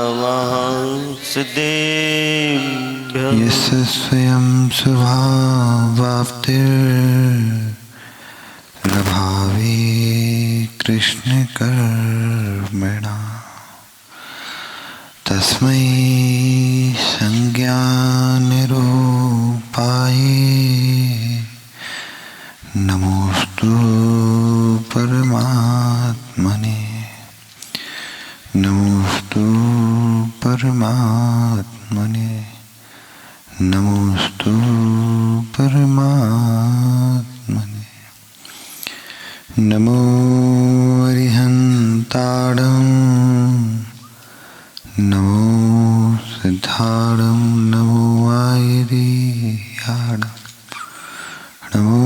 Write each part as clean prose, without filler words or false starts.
नमः सिद्धेभ्यो यस्य स्वयं स्वभावाप्तिर्लभावे कृष्णकर्मणा तस्मै संज्ञानिरूपाय नमोस्तु परमात्मने नमोस्तु परमात्मने नमोस्तु परमात्मने नमो अरिहन्ताणं नमो सिद्धाणं नमो वायरियाणं नमो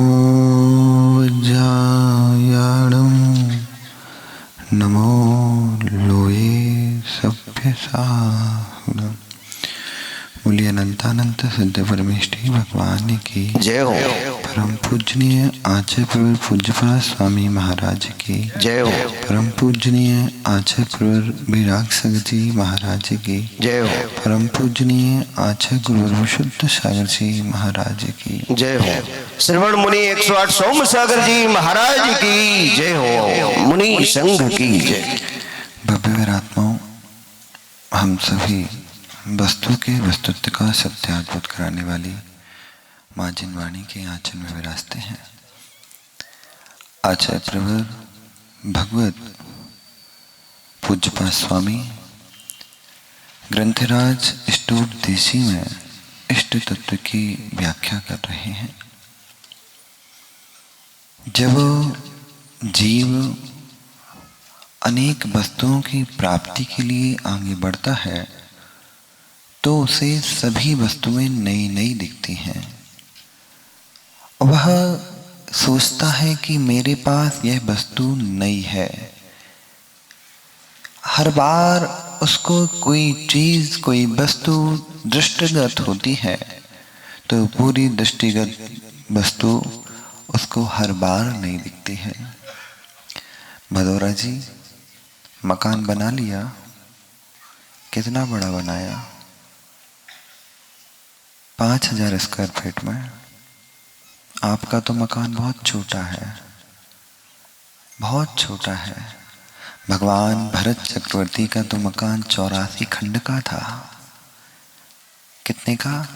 वज्रायाणं नमो लोये सभ्यसाहुणम्। बोलिए अनंतानंत सिद्ध परमेष्ठी भगवान की जय हो। परम पूजनीय आचार्य प्रवर पूज्यपाद स्वामी महाराज की जय हो। परम पूजनीय आचार्य प्रवर विराग संघ जी महाराज की जय हो। परम पूजनीय आचार्य गुरु विशुद्ध सागर जी महाराज की जय हो। श्रवण मुनि 108 सोम सागर जी महाराज की जय हो। मुनि संघ की जय। भव्य वीरात्माओं, हम सभी वस्तु के वस्तुत्व का सत्याद्भुत कराने वाली माँ जिनवाणी के आंचल में विराजते हैं। आचार्य प्रवर भगवत पूज्यपाद स्वामी ग्रंथराज इष्टोपदेशी में इष्ट तत्व की व्याख्या कर रहे हैं। जब जीव अनेक वस्तुओं की प्राप्ति के लिए आगे बढ़ता है तो उसे सभी वस्तुएं नई नई दिखती हैं। वह सोचता है कि मेरे पास यह वस्तु नई है। हर बार उसको कोई चीज कोई वस्तु दृष्टिगत होती है तो पूरी दृष्टिगत वस्तु उसको हर बार नहीं दिखती है। भदौरा जी, मकान बना लिया, कितना बड़ा बनाया? 5000 स्क्वायर फीट में। आपका तो मकान बहुत छोटा है, बहुत छोटा है। भगवान भरत चक्रवर्ती का तो मकान 84 खंड का था। कितने का?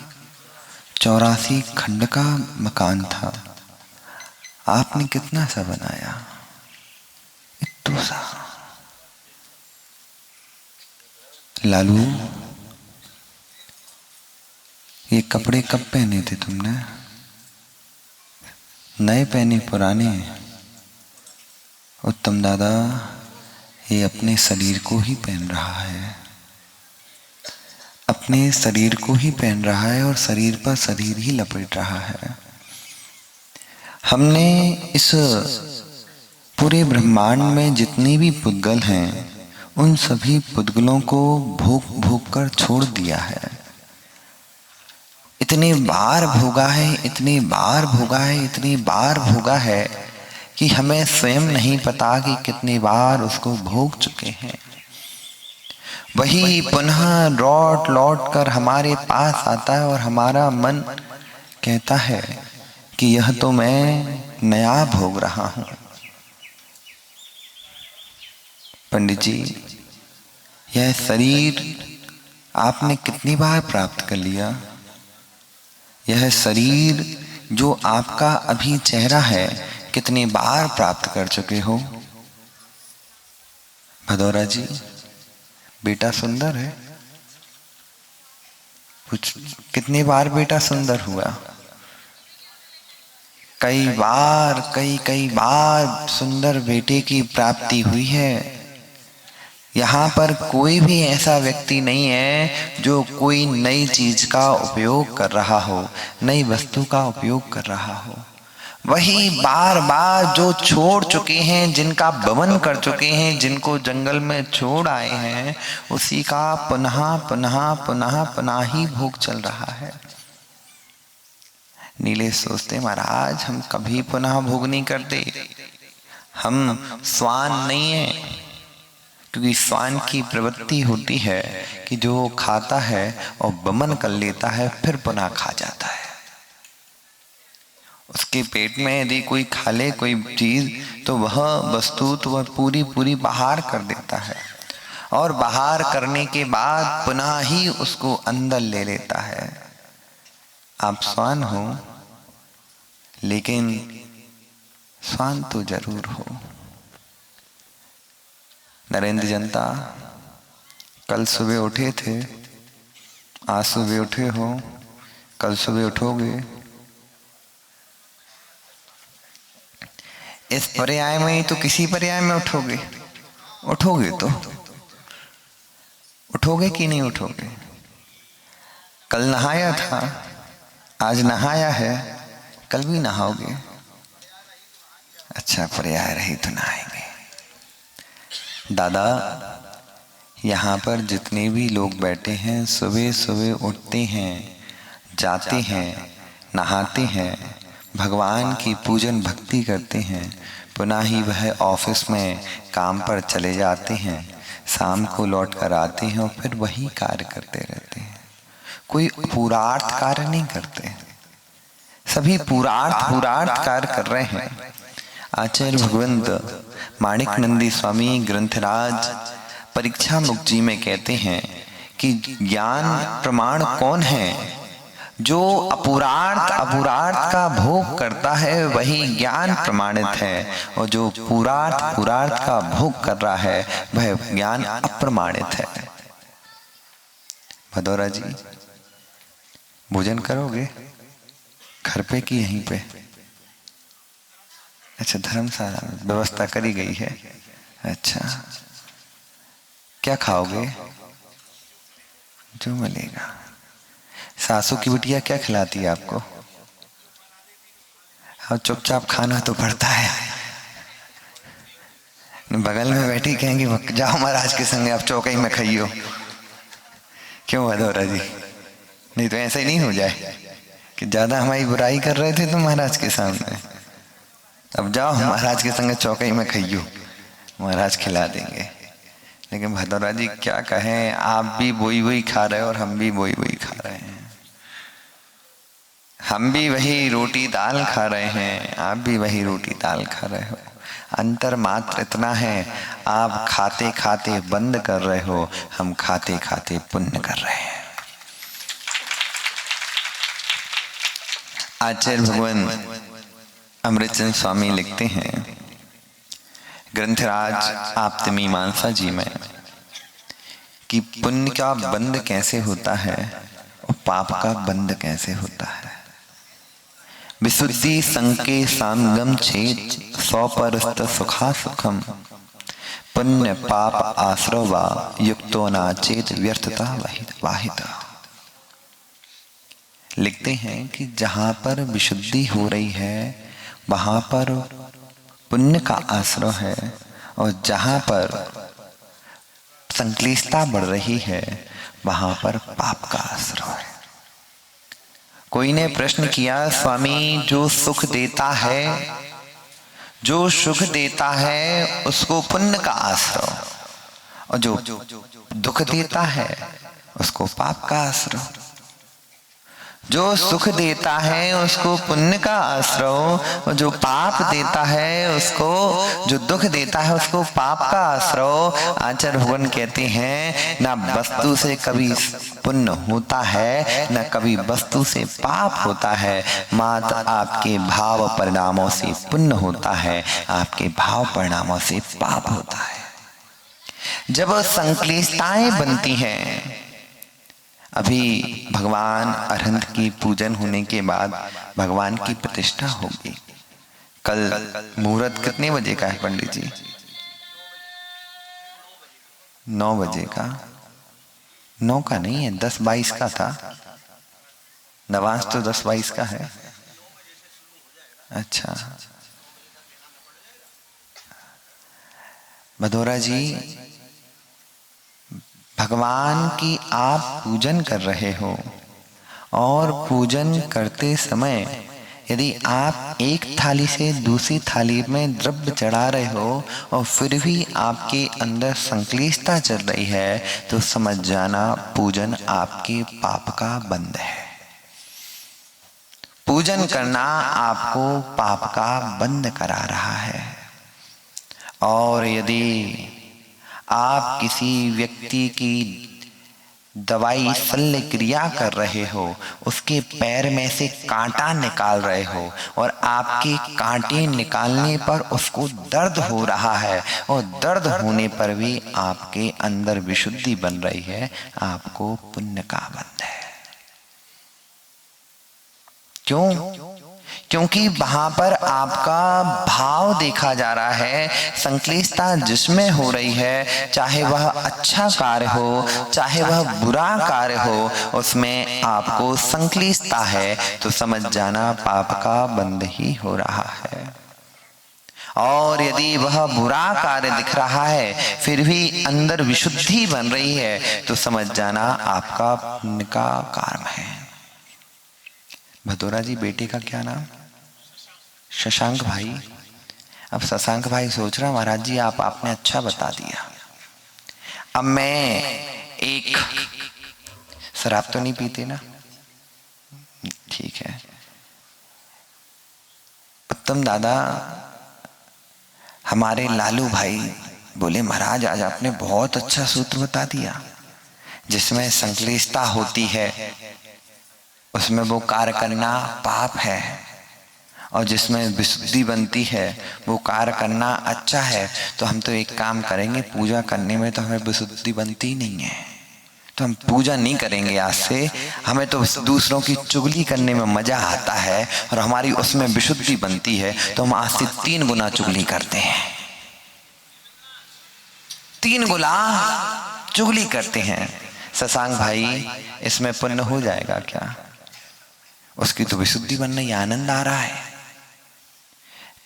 84 खंड का मकान था। आपने कितना सा बनाया? इतना सा। लालू, ये कपड़े कब पहने थे तुमने? नए पहने पुराने? उत्तम दादा, ये अपने शरीर को ही पहन रहा है, अपने शरीर को ही पहन रहा है और शरीर पर शरीर ही लपेट रहा है। हमने इस पूरे ब्रह्मांड में जितने भी पुद्गल हैं उन सभी पुद्गलों को भोग भोग कर छोड़ दिया है। इतनी बार भोगा है, इतनी बार भोगा है, इतनी बार भोगा है कि हमें स्वयं नहीं पता कि कितनी बार उसको भोग चुके हैं। वही पुनः लौट लौट कर हमारे पास आता है और हमारा मन कहता है कि यह तो मैं नया भोग रहा हूं। पंडित जी, यह शरीर आपने कितनी बार प्राप्त कर लिया? यह शरीर जो आपका अभी चेहरा है कितनी बार प्राप्त कर चुके हो? भदौरा जी, बेटा सुंदर है? कुछ कितनी बार बेटा सुंदर हुआ? कई बार सुंदर बेटे की प्राप्ति हुई है। यहाँ पर कोई भी ऐसा व्यक्ति नहीं है जो कोई नई चीज का उपयोग कर रहा हो, नई वस्तु का उपयोग कर रहा हो। वही बार बार जो छोड़ चुके हैं, जिनका बमन कर चुके हैं, जिनको जंगल में छोड़ आए हैं, उसी का पुनः पुनः पुनः पुनः ही भोग चल रहा है। नीलेश सोचते, महाराज हम कभी पुनः भोग नहीं करते, हम स्वान नहीं है, क्योंकि श्वान की प्रवृत्ति होती है कि जो खाता है और वमन कर लेता है फिर पुनः खा जाता है। उसके पेट में यदि कोई खा ले कोई चीज तो वह वस्तु तो वह पूरी पूरी बाहर कर देता है, और बाहर करने के बाद पुनः ही उसको अंदर ले लेता है। आप श्वान हो, लेकिन श्वान तो जरूर हो। नरेंद्र जनता, कल सुबह उठे थे, आज सुबह उठे हो, कल सुबह उठोगे। इस पर्याय में ही तो किसी पर्याय में उठोगे, उठोगे तो उठोगे कि नहीं उठोगे। कल नहाया था, आज नहाया है, कल भी नहाओगे। अच्छा पर्याय रही तो नहाएंगे। दादा, यहाँ पर जितने भी लोग बैठे हैं सुबह सुबह उठते हैं, जाते हैं, नहाते हैं, भगवान की पूजन भक्ति करते हैं, पुनः ही वह ऑफिस में काम पर चले जाते हैं, शाम को लौट कर आते हैं और फिर वही कार्य करते रहते हैं। कोई पूरार्थ कार्य नहीं करते, सभी पूरार्थ कार्य कर रहे हैं। आचार्य भगवंत माणिक नंदी स्वामी ग्रंथराज परीक्षा मुक्त जी में कहते हैं कि ज्ञान प्रमाण कौन है? जो अपुरार्थ का भोग करता है वही ज्ञान प्रमाणित है, और जो पुरार्थ का भोग कर रहा है वह ज्ञान अप्रमाणित है। भदौरा जी, भोजन करोगे घर पे कि यहीं पे? अच्छा, धर्मशाला में व्यवस्था करी गई है। अच्छा, क्या खाओगे? जो मिलेगा। सासू की बिटिया क्या खिलाती है आपको? हाँ, चुपचाप खाना तो पड़ता है। बगल में बैठी कहेंगे जाओ महाराज के संग आप चौकई में खाइयो। क्यों भदौरा जी? नहीं तो ऐसा ही नहीं हो जाए कि ज्यादा हमारी बुराई कर रहे थे तो महाराज के सामने, अब जाओ महाराज के संग चौकई में खाइयो, महाराज खिला देंगे। लेकिन भदौरा जी क्या कहें, आप भी वही खा रहे हो और हम भी वही खा रहे हैं। हम भी वही रोटी दाल खा रहे हैं, आप भी वही रोटी दाल खा रहे हो। अंतर मात्र इतना है, आप खाते खाते बंद कर रहे हो, हम खाते खाते पुण्य कर रहे हैं। आचार्य भगवान अमृतचंद स्वामी लिखते हैं ग्रंथराज आप्तमीमांसा जी में कि पुण्य का बंद कैसे होता है और पाप का बंद कैसे होता है। विशुद्धि संके सांगम छेद 100% सुखा सुखम, पुण्य पाप आश्रवा युक्तो नाचेत व्यर्थता वाहिता। लिखते हैं कि जहां पर विशुद्धि हो रही है वहां पर पुण्य का आश्रय है, और जहां पर संक्लिष्टता बढ़ रही है वहां पर पाप का आश्रय है। कोई ने प्रश्न किया, स्वामी जो सुख देता है उसको पुण्य का आश्रय, और जो दुख देता है उसको पाप का आश्रय। जो सुख देता है उसको पुण्य का आश्रय, और जो पाप देता है उसको, जो दुख देता है उसको पाप का आश्रय। आचार्य भगवान कहते हैं ना वस्तु से कभी पुण्य होता है न कभी वस्तु से पाप होता है, मात्र आपके भाव परिणामों से पुण्य होता है, आपके भाव परिणामों से पाप होता है। जब संक्लिष्टताएं बनती हैं, अभी भगवान अरहंत की पूजन होने के बाद भगवान की प्रतिष्ठा होगी। कल मुहूर्त कितने बजे का है पंडित जी? 9 बजे का? 9 का नहीं है, 10-22 का था। नवाज तो 10-22 का है। अच्छा, भदौरा जी, भगवान की आप पूजन कर रहे हो, और पूजन करते समय यदि आप एक थाली से दूसरी थाली में द्रव्य चढ़ा रहे हो और फिर भी आपके अंदर संक्लिष्टता चल रही है, तो समझ जाना पूजन आपके पाप का बंध है। पूजन करना आपको पाप का बंद करा रहा है। और यदि आप किसी व्यक्ति की दवाई शल्य क्रिया कर रहे हो, उसके पैर में से कांटा निकाल रहे हो और आपके कांटे निकालने पर उसको दर्द हो रहा है और दर्द होने पर भी आपके अंदर विशुद्धि बन रही है, आपको पुण्य का बंध है। क्यों? क्योंकि वहां पर आपका भाव देखा जा रहा है। संक्लिष्टता जिसमें हो रही है, चाहे वह अच्छा कार्य हो चाहे वह बुरा कार्य हो, उसमें आपको संक्लिष्टता है, तो समझ जाना पाप का बंध ही हो रहा है। और यदि वह बुरा कार्य दिख रहा है फिर भी अंदर विशुद्धि बन रही है, तो समझ जाना आपका पुण्य का कर्म है। भदौरा जी बेटे का क्या नाम? शशांक भाई। अब शशांक भाई सोच रहा, महाराज जी आपने अच्छा बता दिया, अब मैं एक शराब तो नहीं पीते ना? ठीक है। उत्तम दादा हमारे लालू भाई बोले, महाराज आज आपने बहुत अच्छा सूत्र बता दिया, जिसमें संक्लिष्टता होती है उसमें वो कार्य करना पाप है, और जिसमें विशुद्धि बनती है वो कार्य करना अच्छा है। तो हम तो एक काम करेंगे, पूजा करने में तो हमें विशुद्धि बनती नहीं है, तो हम पूजा नहीं करेंगे आज से। हमें तो दूसरों की चुगली करने में मजा आता है और हमारी उसमें विशुद्धि बनती है, तो हम आज से 3 गुना चुगली करते हैं, 3 गुना चुगली करते हैं। शशांक भाई इसमें पुण्य हो जाएगा क्या? उसकी तो विशुद्धि बनने ही आनंद आ रहा है।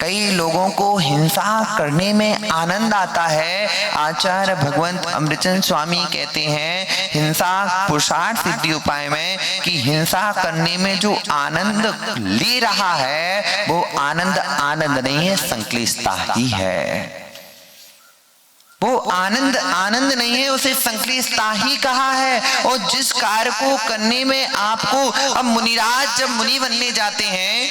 कई लोगों को हिंसा करने में आनंद आता है। आचार्य भगवंत अमृतचंद स्वामी कहते हैं हिंसा पुरुषार्थ सिद्धि उपाय में कि हिंसा करने में जो आनंद ले रहा है वो आनंद नहीं है, संक्लिष्टता ही है। वो आनंद नहीं है, उसे संक्लिष्टता ही कहा है। और जिस कार्य को करने में आपको, अब मुनिराज जब मुनि बनने जाते हैं,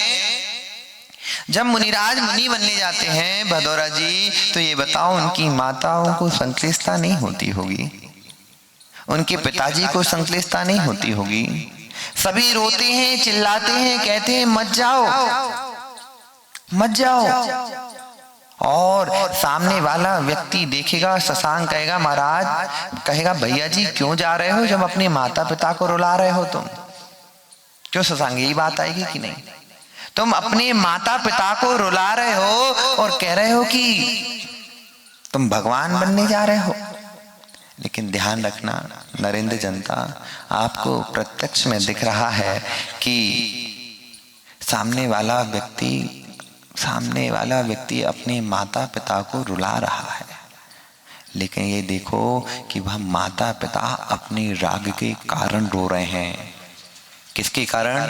जब मुनिराज मुनि बनने जाते हैं भदौरा जी, तो ये बताओ उनकी माताओं को संक्लिष्टता नहीं होती होगी, उनके पिताजी को संक्लिष्टता नहीं होती होगी। सभी रोते हैं, चिल्लाते हैं, कहते हैं मत जाओ मत जाओ। और सामने वाला व्यक्ति देखेगा, शशांक कहेगा, महाराज कहेगा भैया जी क्यों जा रहे हो जब अपने माता पिता को रुला रहे हो तुम? क्यों शशांक, यही बात आएगी कि नहीं? तुम अपने माता पिता को रुला रहे हो और कह रहे हो कि तुम भगवान बनने जा रहे हो। लेकिन ध्यान रखना नरेंद्र जनता, आपको प्रत्यक्ष में दिख रहा है कि सामने वाला व्यक्ति अपने माता पिता को रुला रहा है, लेकिन ये देखो कि वह माता पिता अपने राग के कारण रो रहे हैं। किसके कारण?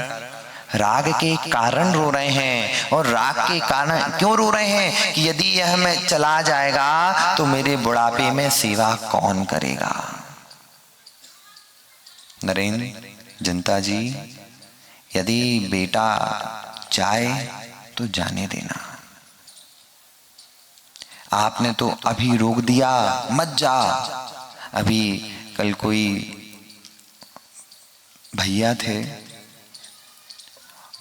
राग के कारण रो रहे हैं। और राग के कारण क्यों रो रहे हैं? कि यदि यह मैं चला जाएगा तो मेरे बुढ़ापे में सेवा कौन करेगा। नरेंद्र जनता जी, यदि बेटा जाए तो जाने देना। आपने तो अभी रोक दिया मत जा। अभी कल कोई भैया थे,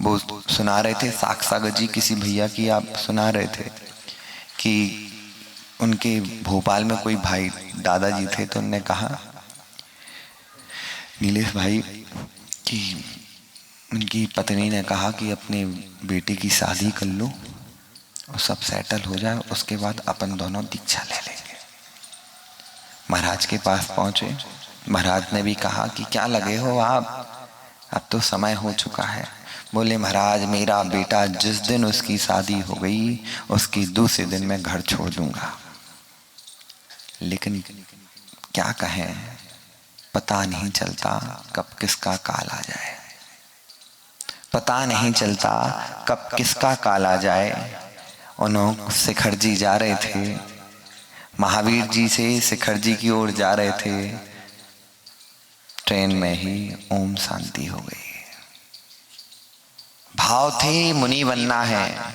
वो सुना रहे थे, साक्षागत जी किसी भैया की आप सुना रहे थे कि उनके भोपाल में कोई भाई दादाजी थे, तो उनने कहा नीलेश भाई कि उनकी पत्नी ने कहा कि अपने बेटे की शादी कर लो और सब सेटल हो जाए, उसके बाद अपन दोनों दीक्षा ले लेंगे। महाराज के पास पहुंचे, महाराज ने भी कहा कि क्या लगे हो आप, अब तो समय हो चुका है। बोले महाराज मेरा बेटा जिस दिन उसकी शादी हो गई उसकी दूसरे दिन मैं घर छोड़ दूंगा। लेकिन क्या कहें, पता नहीं चलता कब किसका काल आ जाए। पता नहीं चलता कब किसका काल आ जाए। उन्होंने शिखर जी जा रहे थे, महावीर जी से शिखर जी की ओर जा रहे थे, ट्रेन में ही ओम शांति हो गई। भाव थे मुनि बनना है,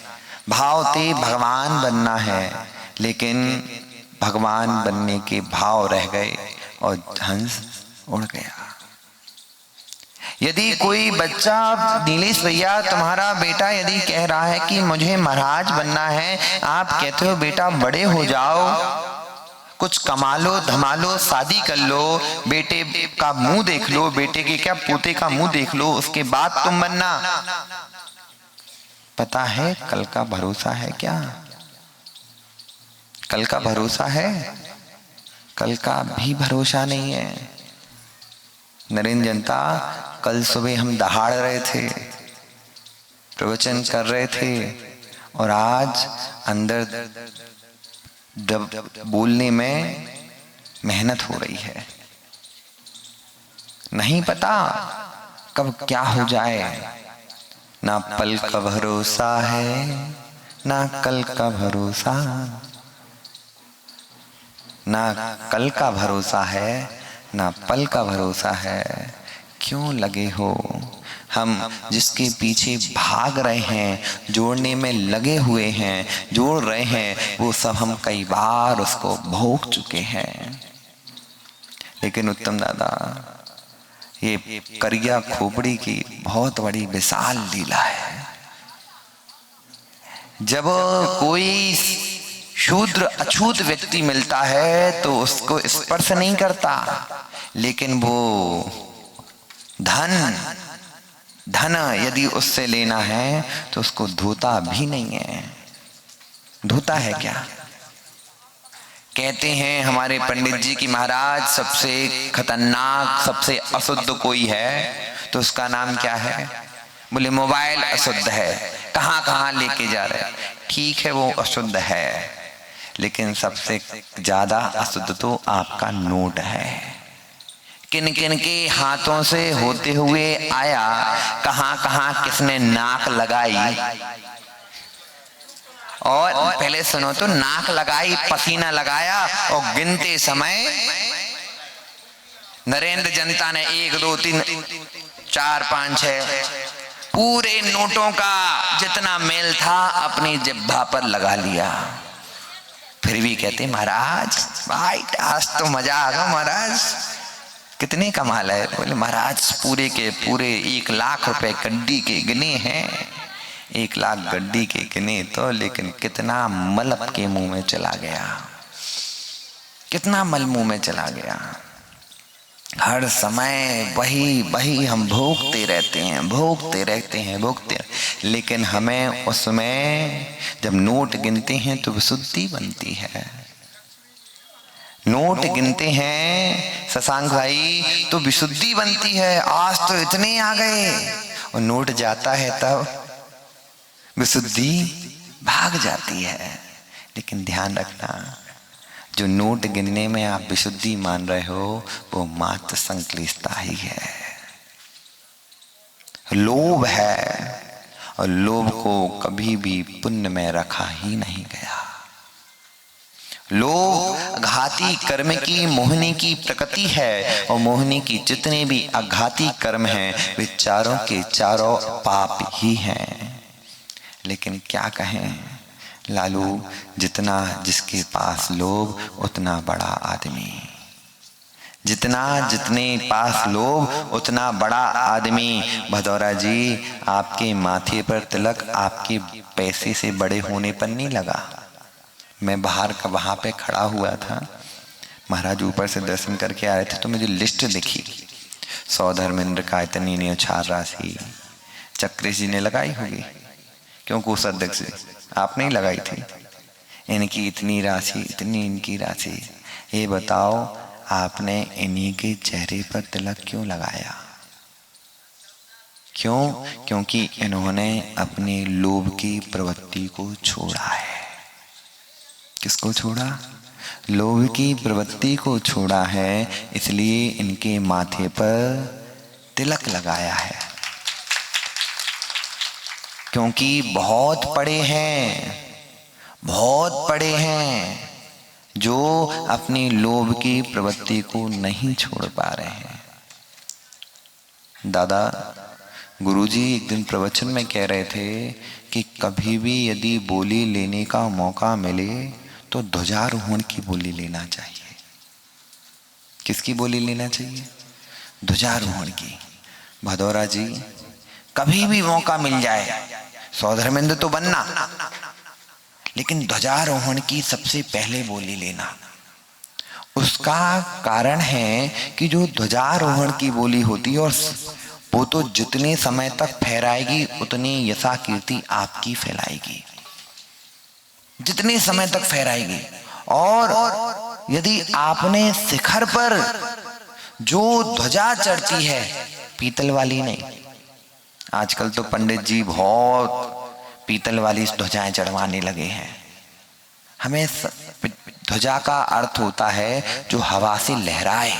भाव थे भगवान बनना है, लेकिन भगवान बनने के भाव रह गए और हंस उड़ गया। यदि कोई बच्चा, नीलेश भैया तुम्हारा बेटा यदि कह रहा है कि मुझे महाराज बनना है, आप कहते हो बेटा बड़े हो जाओ, कुछ कमा लो, धमा लो, शादी कर लो, बेटे का मुंह देख लो, बेटे के क्या पोते का मुंह देख लो, उसके बाद तुम बनना। पता है कल का भरोसा है क्या? कल का भरोसा है? कल का भी भरोसा नहीं है। नरेंद्र जनता, कल सुबह हम दहाड़ रहे थे, प्रवचन कर रहे थे, और आज अंदर बोलने में मेहनत हो रही है। नहीं पता कब क्या हो जाए। ना पल का भरोसा है, ना कल का भरोसा, ना कल का भरोसा है, ना पल का भरोसा है। क्यों लगे हो? हम जिसके पीछे भाग रहे हैं, जोड़ने में लगे हुए हैं, जोड़ रहे हैं, वो सब हम कई बार उसको भोग चुके हैं। लेकिन उत्तम दादा, ये करिया खोपड़ी की बहुत बड़ी विशाल लीला है। जब कोई शूद्र अछूत व्यक्ति मिलता है तो उसको स्पर्श नहीं करता, लेकिन वो धन यदि उससे लेना है तो उसको धोता भी नहीं है। धोता है क्या? कहते हैं हमारे पंडित जी की महाराज सबसे खतरनाक, सबसे अशुद्ध कोई है तो उसका नाम क्या है? बोले मोबाइल अशुद्ध है, कहां कहां लेके जा रहे। ठीक है वो अशुद्ध है, लेकिन सबसे ज्यादा अशुद्ध तो आपका नोट है। किन किन के हाथों से होते हुए आया, कहां कहां किसने नाक लगाई। और पहले सुनो तो, नाक लगाई, पसीना लगाया, और गिनते समय नरेंद्र जनता ने 1 2 3 4 5 6 पूरे नोटों का जितना मेल था अपनी जिह्वा पर लगा लिया। फिर भी कहते महाराज भाई आज तो मजा आ गया महाराज, कितने कमाल है। बोले महाराज पूरे के पूरे 1 लाख रुपए गड्डी के गिने हैं, 1 लाख गड्डी के गिने तो, लेकिन कितना मल आपके मुंह में चला गया, कितना मल मुंह में चला गया। हर समय वही हम भोगते रहते हैं, लेकिन हमें उसमें जब नोट गिनते हैं तो विशुद्धि बनती है। नोट गिनते हैं शशांक भाई तो विशुद्धि बनती है। आज तो इतने आ गए, और नोट जाता है तब विशुद्धि भाग जाती है। लेकिन ध्यान रखना, जो नोट गिनने में आप विशुद्धि मान रहे हो वो मात्र संक्लिष्टता ही है, लोभ है, और लोभ को कभी भी पुण्य में रखा ही नहीं गया। लोभ घाती कर्म की मोहिनी की प्रकृति है, और मोहिनी की जितने भी अघाती कर्म हैं वे चारों के चारों पाप ही हैं। लेकिन क्या कहें लालू, जितना जिसके पास लोभ उतना बड़ा आदमी, जितने पास लोभ उतना बड़ा आदमी। भदौरा जी आपके माथे पर तिलक आपके पैसे से बड़े होने पर नहीं लगा। मैं बाहर का वहां पे खड़ा हुआ था, महाराज ऊपर से दर्शन करके आ रहे थे तो मुझे लिस्ट दिखी, 100 धर्मेंद्र का इतनी न्यौछावर राशि चक्री जी ने लगाई होगी, क्यों कोषाध्यक्ष से आप नहीं लगाई थी, इनकी इतनी राशि, इतनी इनकी राशि। ये बताओ आपने इन्हीं के चेहरे पर तिलक क्यों लगाया? क्यों? क्योंकि इन्होंने अपने लोभ की प्रवृत्ति को छोड़ा है। किसको छोड़ा? लोभ की प्रवृत्ति को छोड़ा है, इसलिए इनके माथे पर तिलक लगाया है। क्योंकि बहुत पड़े हैं, बहुत पड़े हैं जो अपनी लोभ की प्रवृत्ति को नहीं छोड़ पा रहे हैं। दादा गुरुजी एक दिन प्रवचन में कह रहे थे कि कभी भी यदि बोली लेने का मौका मिले तो ध्वजारोहण की बोली लेना चाहिए। किसकी बोली लेना चाहिए? ध्वजारोहण की। भदौरा जी, कभी भी मौका मिल जाए, सौधर्मेंद्र तो बनना, लेकिन ध्वजारोहण की सबसे पहले बोली लेना। उसका कारण है कि जो ध्वजारोहण की बोली होती है, और वो तो जितने समय तक फहराएगी उतनी यशा कीर्ति आपकी फैलाएगी, जितने समय तक फहराएगी। और यदि आपने शिखर पर जो ध्वजा चढ़ती है, पीतल वाली नहीं, आजकल तो पंडित जी बहुत पीतल वाली ध्वजाएं चढ़वाने लगे हैं। हमें ध्वजा का अर्थ होता है जो हवा से लहराए।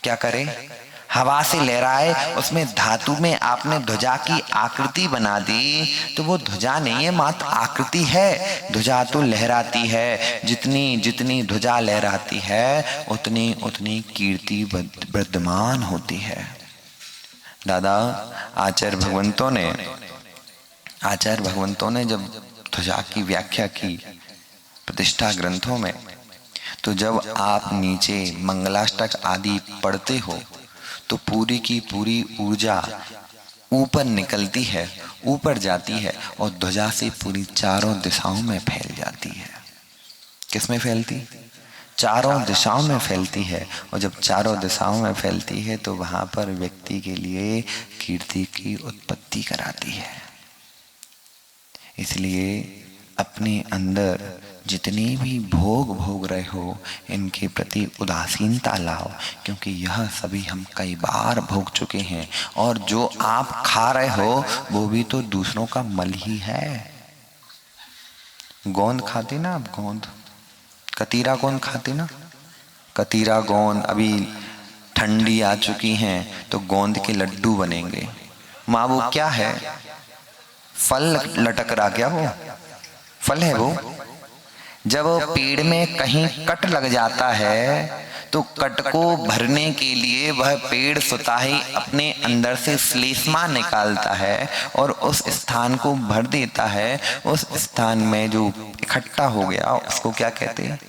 क्या करे? हवा से लहराए। उसमें धातु में आपने ध्वजा की आकृति बना दी तो वो ध्वजा नहीं है, मात्र आकृति है। ध्वजा तो लहराती है, जितनी जितनी ध्वजा लहराती है उतनी उतनी कीर्ति वर्धमान होती है। दादा आचार्य भगवंतों ने जब ध्वजा की व्याख्या की प्रतिष्ठा ग्रंथों में, तो जब आप नीचे मंगलाष्टक आदि पढ़ते हो तो पूरी की पूरी ऊर्जा ऊपर निकलती है, ऊपर जाती है और ध्वजा से पूरी चारों दिशाओं में फैल जाती है। किसमें फैलती? चारों दिशाओं में फैलती है। और जब चारों दिशाओं में फैलती है तो वहां पर व्यक्ति के लिए कीर्ति की उत्पत्ति कराती है। इसलिए अपने अंदर जितने भी भोग भोग रहे हो, इनके प्रति उदासीनता लाओ, क्योंकि यह सभी हम कई बार भोग चुके हैं। और जो आप खा रहे हो वो भी तो दूसरों का मल ही है। गोंद खाते ना आप? गोंद, कतीरा गोंद खाते ना? कतीरा गोंद अभी ठंडी आ चुकी हैं तो गोंद के लड्डू बनेंगे। माँ वो क्या है? फल लटक रहा, क्या वो फल है? वो जब पेड़ में कहीं कट लग जाता है तो कट को भरने के लिए वह पेड़ स्वतः ही अपने अंदर से श्लेष्मा निकालता है और उस स्थान को भर देता है। उस स्थान में जो इकट्ठा हो गया उसको क्या कहते हैं?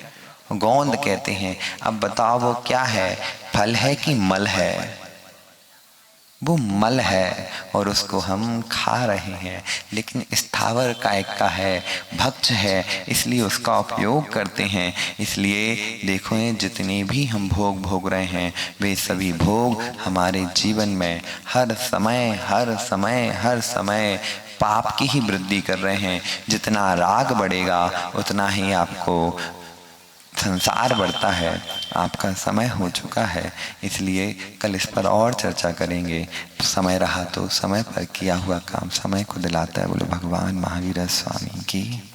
गोंद कहते हैं। अब बताओ वो क्या है, फल है कि मल है? वो मल है और उसको हम खा रहे हैं। लेकिन स्थावर कायिक का है, भक्ष है, इसलिए उसका उपयोग करते हैं। इसलिए देखो ये जितने भी हम भोग भोग रहे हैं वे सभी भोग हमारे जीवन में हर समय पाप की ही वृद्धि कर रहे हैं। जितना राग बढ़ेगा उतना ही आपको संसार बढ़ता है। आपका समय हो चुका है, इसलिए कल इस पर और चर्चा करेंगे। समय रहा तो समय पर किया हुआ काम समय को दिलाता है। बोले भगवान महावीर स्वामी की।